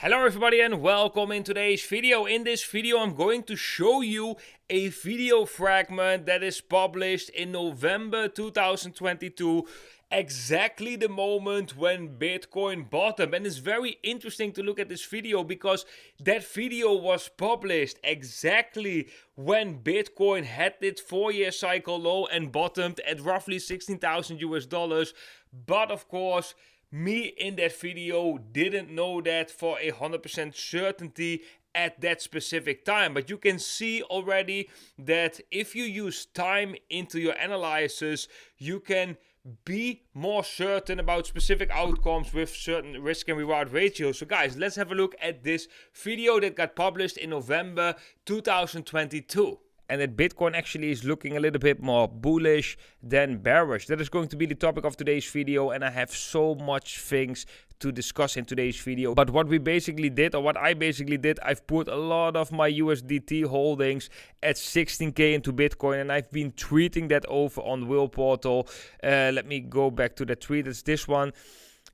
Hello everybody and welcome in today's video. In this video I'm going to show you a video fragment that is published in November 2022, exactly the moment when Bitcoin bottomed. And it's very interesting to look at this video because that video was published exactly when Bitcoin had its 4-year cycle low and bottomed at roughly 16,000 US dollars. But of course, me in that video didn't know that for 100% certainty at that specific time. But you can see already that if you use time into your analysis, you can be more certain about specific outcomes with certain risk and reward ratios. So guys, let's have a look at this video that got published in November 2022. And that Bitcoin actually is looking a little bit more bullish than bearish. That is going to be the topic of today's video, and I have so much things to discuss in today's video. But what we basically did, or what I basically did, I've put a lot of my USDT holdings at 16k into Bitcoin, and I've been tweeting that over on Will Portal. Let me go back to the tweet. It's this one.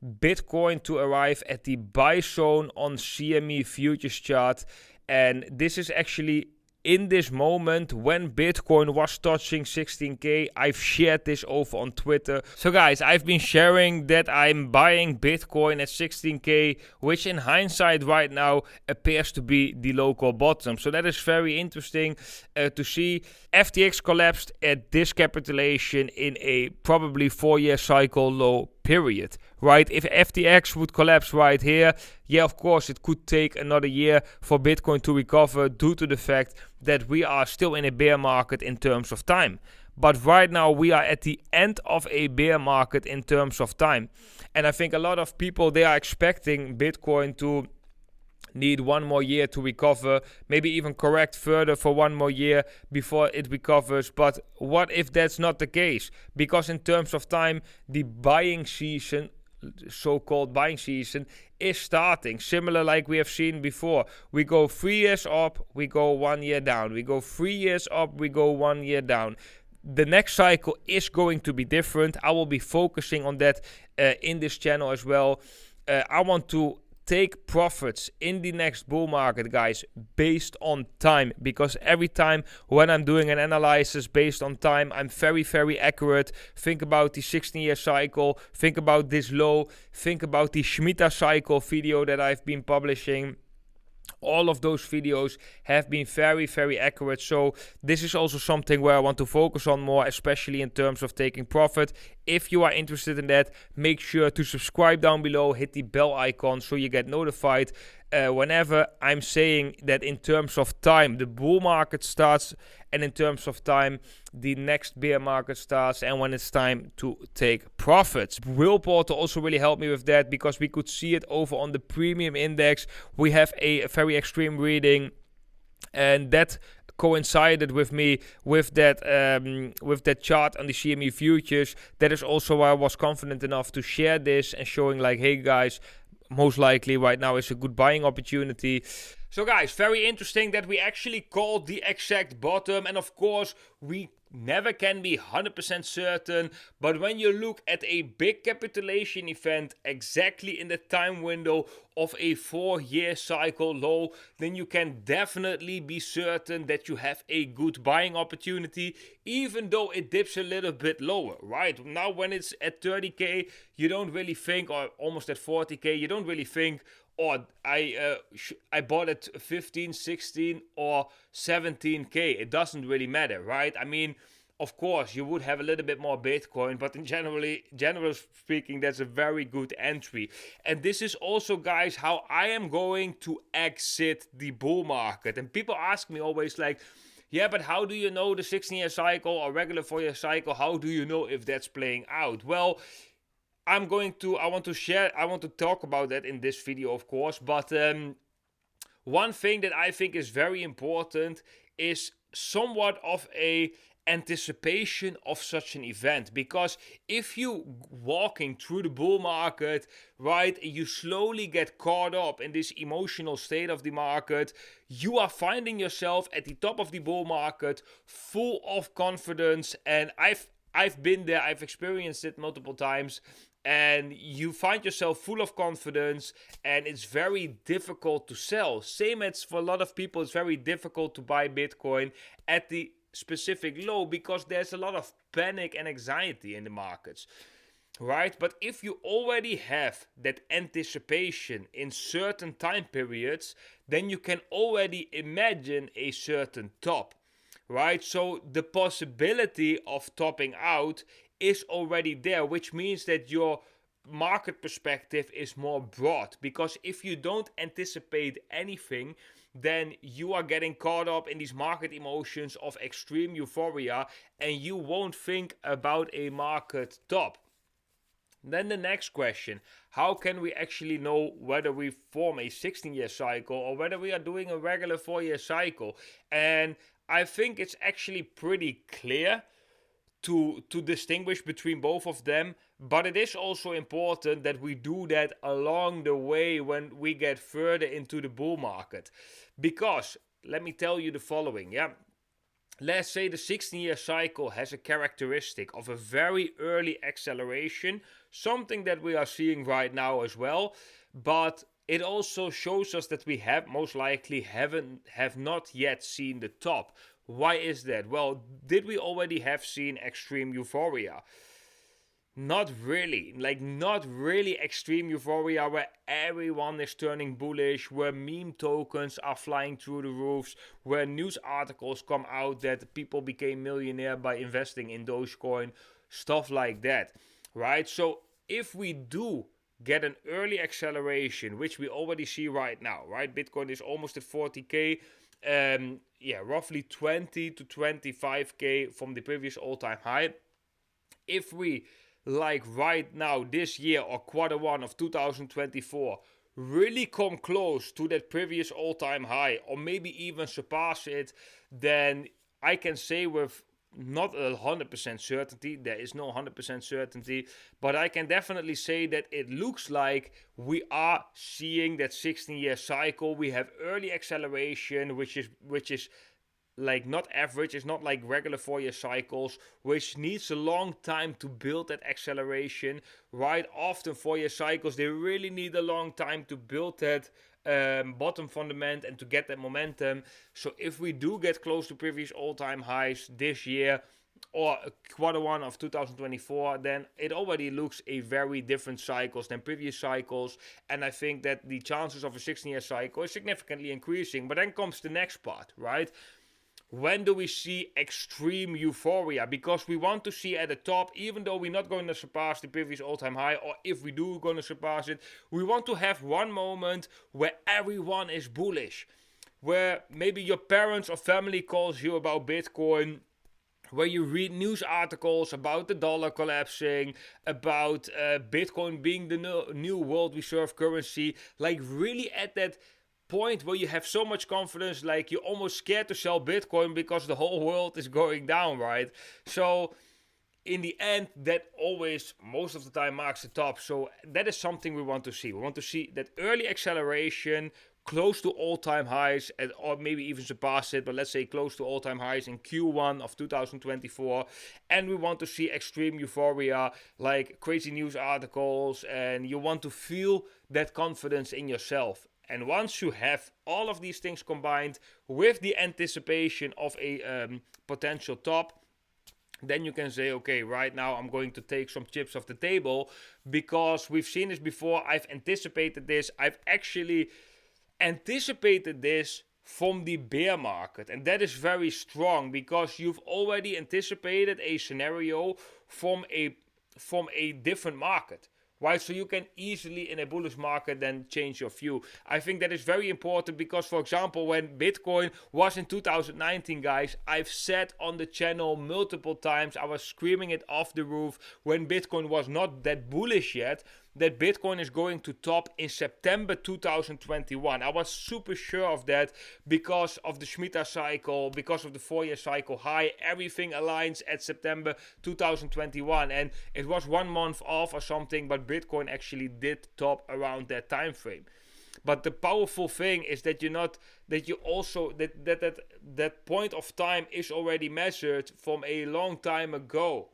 Bitcoin to arrive at the buy zone on CME futures chart. And this is actually in this moment when Bitcoin was touching 16k. I've shared this over on Twitter. So guys, I've been sharing that I'm buying Bitcoin at 16k, which in hindsight right now appears to be the local bottom. So that is very interesting to see. FTX collapsed at this capitulation in a probably 4-year cycle low period, right? If FTX would collapse right here, yeah, of course, it could take another year for Bitcoin to recover due to the fact that we are still in a bear market in terms of time. But right now, we are at the end of a bear market in terms of time. And I think a lot of people, they are expecting Bitcoin to need 1 more year to recover, maybe even correct further for 1 more year before it recovers. But what if that's not the case? Because in terms of time, the buying season, so-called buying season, is starting. Similar like we have seen before. We go 3 years up, we go 1 year down. We go 3 years up, we go 1 year down. The next cycle is going to be different. I will be focusing on that in this channel as well. I want to take profits in the next bull market, guys, based on time, because every time when I'm doing an analysis based on time, I'm very accurate. Think about the 16-year cycle, think about this low, think about the Shemitah cycle video that I've been publishing. All of those videos have been very accurate. So this is also something where I want to focus on more, especially in terms of taking profit. If you are interested in that, make sure to subscribe down below, hit the bell icon so you get notified whenever I'm saying that in terms of time the bull market starts, and in terms of time the next bear market starts, and when it's time to take profits. Will Portal also really helped me with that, because we could see it over on the premium index. We have a very extreme reading, and that coincided with me with that chart on the CME futures. That is also why I was confident enough to share this and showing like, hey guys, most likely right now is a good buying opportunity. So guys, very interesting that we actually called the exact bottom, and of course we never can be 100% certain, but when you look at a big capitulation event exactly in the time window of a 4-year cycle low, then you can definitely be certain that you have a good buying opportunity, even though it dips a little bit lower. Right now when it's at 30k, you don't really think, or almost at 40k, you don't really think, or I bought at 15, 16 or 17k. It doesn't really matter, right? I mean, of course, you would have a little bit more Bitcoin, but in generally speaking, that's a very good entry. And this is also, guys, how I am going to exit the bull market. And people ask me always like, yeah, but how do you know the 16-year cycle or regular 4-year cycle? How do you know if that's playing out? Well, I want to talk about that in this video, of course, but one thing that I think is very important is somewhat of a anticipation of such an event, because if you walking through the bull market, right, you slowly get caught up in this emotional state of the market, you are finding yourself at the top of the bull market full of confidence. And I've been there, I've experienced it multiple times. and you find yourself full of confidence, and it's very difficult to sell. Same as for a lot of people, it's very difficult to buy Bitcoin at the specific low because there's a lot of panic and anxiety in the markets, right? But if you already have that anticipation in certain time periods, then you can already imagine a certain top, right? So the possibility of topping out is already there, which means that your market perspective is more broad. Because if you don't anticipate anything, then you are getting caught up in these market emotions of extreme euphoria, and you won't think about a market top. Then the next question, how can we actually know whether we form a 16-year cycle or whether we are doing a regular 4-year cycle? And I think it's actually pretty clear to distinguish between both of them, but it is also important that we do that along the way when we get further into the bull market. Because, let me tell you the following, yeah? Let's say the 16-year cycle has a characteristic of a very early acceleration, something that we are seeing right now as well, but it also shows us that we have most likely have not yet seen the top. Why is that? Well, did we already have seen extreme euphoria? Not really. Not really extreme euphoria where everyone is turning bullish, where meme tokens are flying through the roofs, where news articles come out that people became millionaire by investing in Dogecoin, stuff like that, right? So if we do get an early acceleration, which we already see right now, right? Bitcoin is almost at 40K. Roughly 20 to 25K from the previous all-time high. If we, like right now, this year or quarter one of 2024, really come close to that previous all-time high, or maybe even surpass it, then I can say with not 100% certainty, there is no 100% certainty, but I can definitely say that it looks like we are seeing that 16-year cycle. We have early acceleration, which is like not average, it's not like regular 4-year cycles, which needs a long time to build that acceleration, right? Often 4-year cycles, they really need a long time to build that bottom fundament and to get that momentum. So if we do get close to previous all-time highs this year or quarter one of 2024, then it already looks a very different cycles than previous cycles, and I think that the chances of a 16-year cycle is significantly increasing. But then comes the next part, right? When do we see extreme euphoria? Because we want to see at the top, even though we're not going to surpass the previous all-time high, or if we do going to surpass it, we want to have one moment where everyone is bullish, where maybe your parents or family calls you about Bitcoin, where you read news articles about the dollar collapsing, about Bitcoin being the new world reserve currency, like really at that point where you have so much confidence, like you're almost scared to sell Bitcoin because the whole world is going down, right? So in the end, that always, most of the time, marks the top. So that is something we want to see. We want to see that early acceleration, close to all-time highs, or maybe even surpass it, but let's say close to all-time highs in Q1 of 2024. And we want to see extreme euphoria, like crazy news articles, and you want to feel that confidence in yourself. And once you have all of these things combined with the anticipation of a potential top, then you can say, okay, right now I'm going to take some chips off the table, because we've seen this before. I've anticipated this. I've actually anticipated this from the bear market, and that is very strong because you've already anticipated a scenario from a different market. Right, so you can easily in a bullish market then change your view. I think that is very important because, for example, when Bitcoin was in 2019, guys, I've said on the channel multiple times, I was screaming it off the roof when Bitcoin was not that bullish yet, that Bitcoin is going to top in September 2021. I was super sure of that because of the Shemitah cycle, because of the 4-year cycle high. Everything aligns at September 2021, and it was 1 month off or something, but Bitcoin actually did top around that time frame. But the powerful thing is that that point of time is already measured from a long time ago.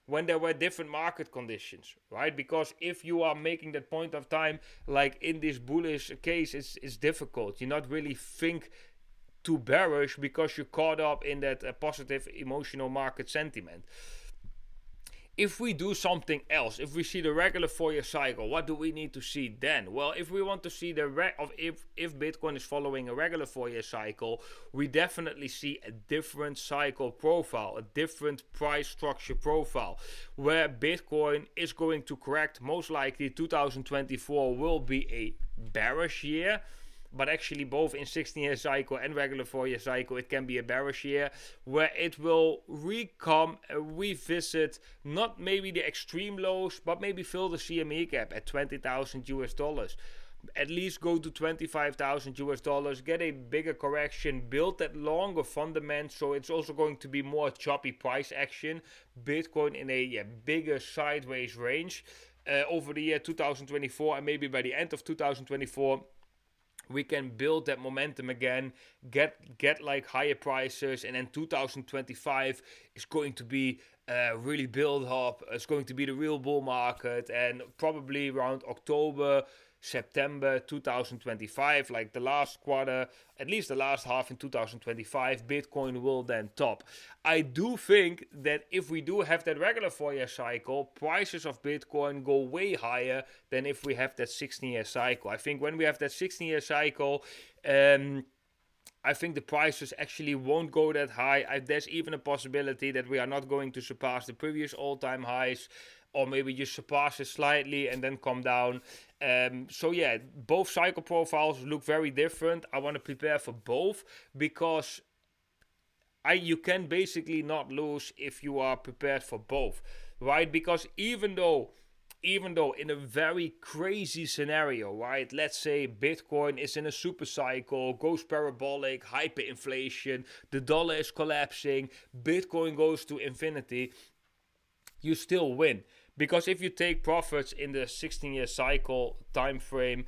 when there were different market conditions, right? Because if you are making that point of time, like in this bullish case, it's difficult. You not really think too bearish because you're caught up in that positive emotional market sentiment. If we do something else, if we see the regular 4-year cycle, what do we need to see then? Well, if we want to see if Bitcoin is following a regular 4-year cycle, we definitely see a different cycle profile, a different price structure profile, where Bitcoin is going to correct. Most likely 2024 will be a bearish year. But actually both in 16-year cycle and regular 4-year cycle, it can be a bearish year where it will revisit not maybe the extreme lows, but maybe fill the CME gap at $20,000. At least go to $25,000, get a bigger correction, build that longer fundament. So it's also going to be more choppy price action. Bitcoin in a bigger sideways range over the year 2024, and maybe by the end of 2024. We can build that momentum again, get like higher prices, and then 2025 is going to be really build up. It's going to be the real bull market, and probably around October, September 2025, like the last quarter, at least the last half in 2025, Bitcoin will then top. I do think that if we do have that regular 4-year cycle, prices of Bitcoin go way higher than if we have that 16-year cycle. I think when we have that 16-year cycle, I think the prices actually won't go that high. There's even a possibility that we are not going to surpass the previous all-time highs, or maybe just surpass it slightly and then come down. So yeah, both cycle profiles look very different. I want to prepare for both because you can basically not lose if you are prepared for both, right? Because even though in a very crazy scenario, right? Let's say Bitcoin is in a super cycle, goes parabolic, hyperinflation, the dollar is collapsing, Bitcoin goes to infinity, you still win. Because if you take profits in the 16-year cycle time frame,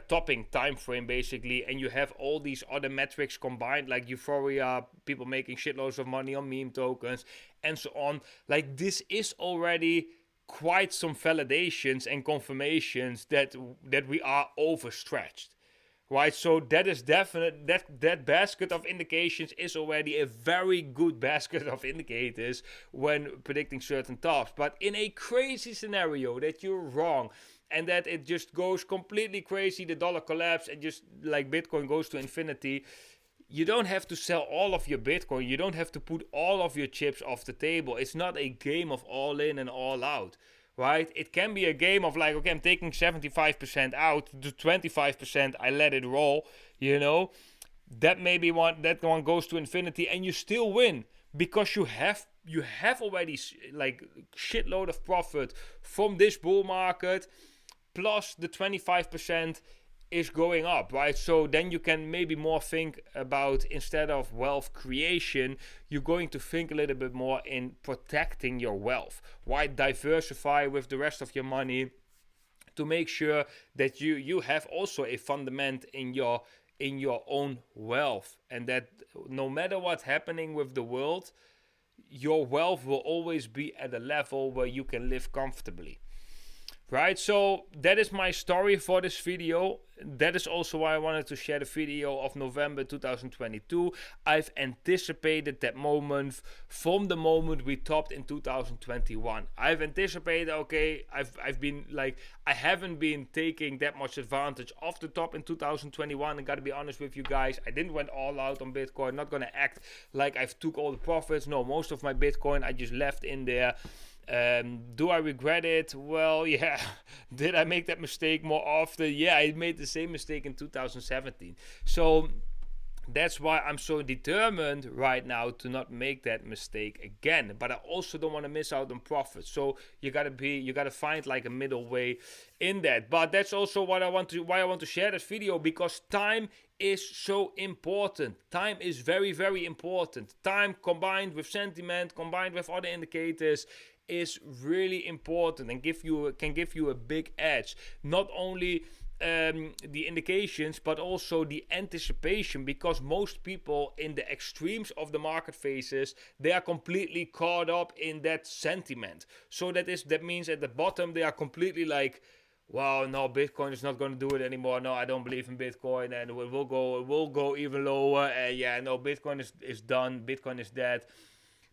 topping time frame basically, and you have all these other metrics combined, like Euphoria, people making shitloads of money on meme tokens, and so on, like this is already quite some validations and confirmations that we are overstretched. Right, so that is definite. That basket of indications is already a very good basket of indicators when predicting certain tops. But in a crazy scenario that you're wrong and that it just goes completely crazy, the dollar collapses and just like Bitcoin goes to infinity, you don't have to sell all of your Bitcoin. You don't have to put all of your chips off the table. It's not a game of all in and all out. Right? It can be a game of like, okay, I'm taking 75% out, the 25% I let it roll, you know. That one goes to infinity and you still win because you have already like shitload of profit from this bull market, plus the 25% is going up, right? So then you can maybe more think about, instead of wealth creation, you're going to think a little bit more in protecting your wealth, right? Diversify with the rest of your money to make sure that you have also a fundament in your own wealth, and that no matter what's happening with the world, your wealth will always be at a level where you can live comfortably. Right, so that is my story for this video. That is also why I wanted to share the video of November 2022. I've anticipated that moment from the moment we topped in 2021. I've anticipated, okay, I've been like, I haven't been taking that much advantage of the top in 2021. I gotta be honest with you guys, I didn't went all out on Bitcoin. Not gonna act like I've took all the profits. No, most of my Bitcoin I just left in there. Do I regret it? Well, yeah. Did I make that mistake more often? Yeah, I made the same mistake in 2017. So that's why I'm so determined right now to not make that mistake again. But I also don't want to miss out on profits. So you gotta find like a middle way in that. But that's also why I want to share this video, because time is so important. Time is very, very important. Time combined with sentiment, combined with other indicators, is really important and can give you a big edge. Not only the indications, but also the anticipation, because most people in the extremes of the market phases, they are completely caught up in that sentiment. So that means at the bottom they are completely like, wow, no, Bitcoin is not going to do it anymore. No, I don't believe in Bitcoin, and it will go even lower. And yeah, no, Bitcoin is done. Bitcoin is dead.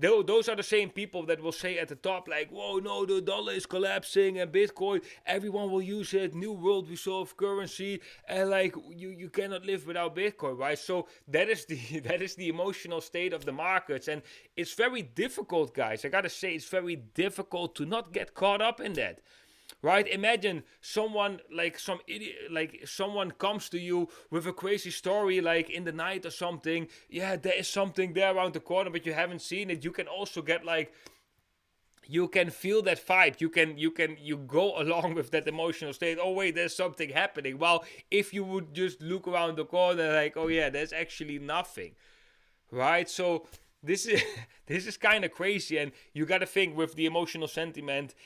Those are the same people that will say at the top, like, whoa, no, the dollar is collapsing and Bitcoin, everyone will use it, new world reserve currency, and like you cannot live without Bitcoin, right? So that is the emotional state of the markets, and it's very difficult, guys. I gotta say, it's very difficult to not get caught up in that. Right? Imagine someone like some idiot, like someone comes to you with a crazy story, like in the night or something. Yeah, there is something there around the corner, but you haven't seen it. You can also get like, you can feel that vibe. You go along with that emotional state. Oh wait, there's something happening. Well, if you would just look around the corner, like, oh yeah, there's actually nothing, right? So this is this is kind of crazy, and you gotta think with the emotional sentiment,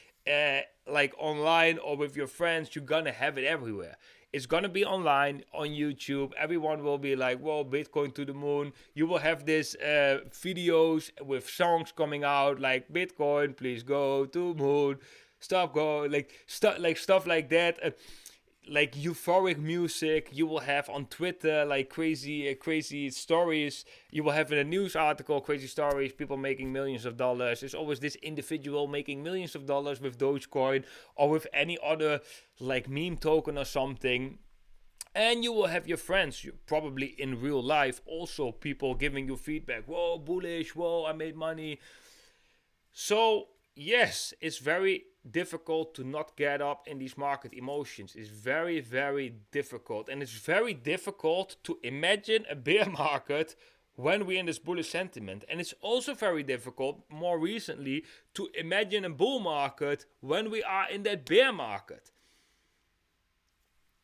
like online or with your friends, you're gonna have it everywhere. It's gonna be online on YouTube. Everyone will be like, "Whoa, Bitcoin to the moon!" You will have this videos with songs coming out like "Bitcoin, please go to moon, stop go," like stuff like that. Like euphoric music. You will have on Twitter like crazy stories. You will have in a news article crazy stories, people making millions of dollars. There's always this individual making millions of dollars with Dogecoin or with any other like meme token or something. And you will have your friends, probably in real life, also people giving you feedback. Whoa, bullish. Whoa, I made money. So yes, it's very difficult to not get up in these market emotions. It's very, very difficult. And it's very difficult to imagine a bear market when we're in this bullish sentiment. And it's also very difficult, more recently, to imagine a bull market when we are in that bear market.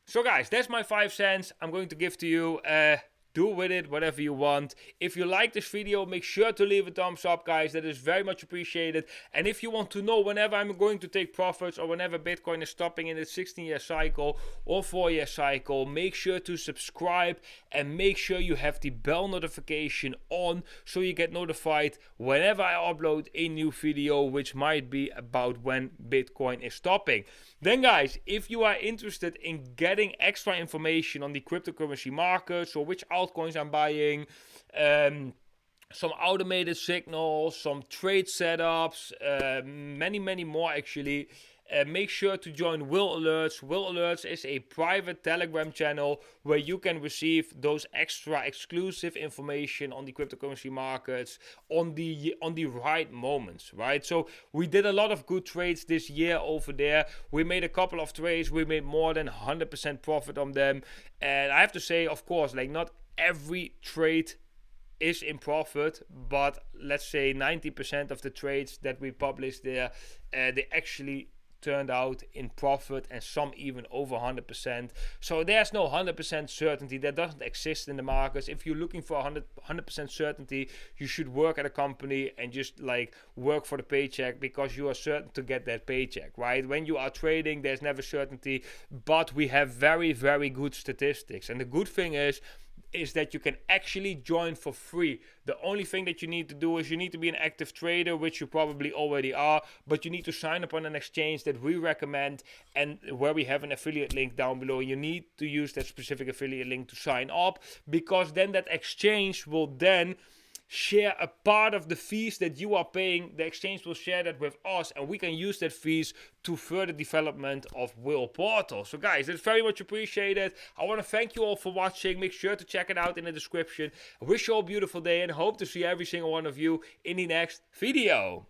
So guys, that's my 5 cents I'm going to give to you. Do with it whatever you want. If you like this video, make sure to leave a thumbs up, guys. That is very much appreciated. And if you want to know whenever I'm going to take profits or whenever Bitcoin is stopping in its 16-year cycle or 4-year cycle, make sure to subscribe and make sure you have the bell notification on so you get notified whenever I upload a new video, which might be about when Bitcoin is stopping. Then guys, if you are interested in getting extra information on the cryptocurrency markets or which altcoins I'm buying, some automated signals, some trade setups, many more actually, make sure to join Will Alerts. Will Alerts is a private Telegram channel where you can receive those extra exclusive information on the cryptocurrency markets on the right moments, right? So we did a lot of good trades this year over there. We made a couple of trades. We made more than 100% profit on them. And I have to say, of course, like not every trade is in profit, but let's say 90% of the trades that we published there, they actually turned out in profit, and some even over 100%. So there's no 100% certainty. That doesn't exist in the markets. If you're looking for 100% certainty, you should work at a company and just like work for the paycheck, because you are certain to get that paycheck, right? When you are trading, there's never certainty, but we have very, very good statistics. And the good thing is that you can actually join for free. The only thing that you need to do is you need to be an active trader, which you probably already are, but you need to sign up on an exchange that we recommend and where we have an affiliate link down below. You need to use that specific affiliate link to sign up, because then that exchange will then share a part of the fees that you are paying. The exchange will share that with us, and we can use that fees to further development of Will Portal. So guys, it's very much appreciated. I want to thank you all for watching. Make sure to check it out in the description. I wish you all a beautiful day and hope to see every single one of you in the next video.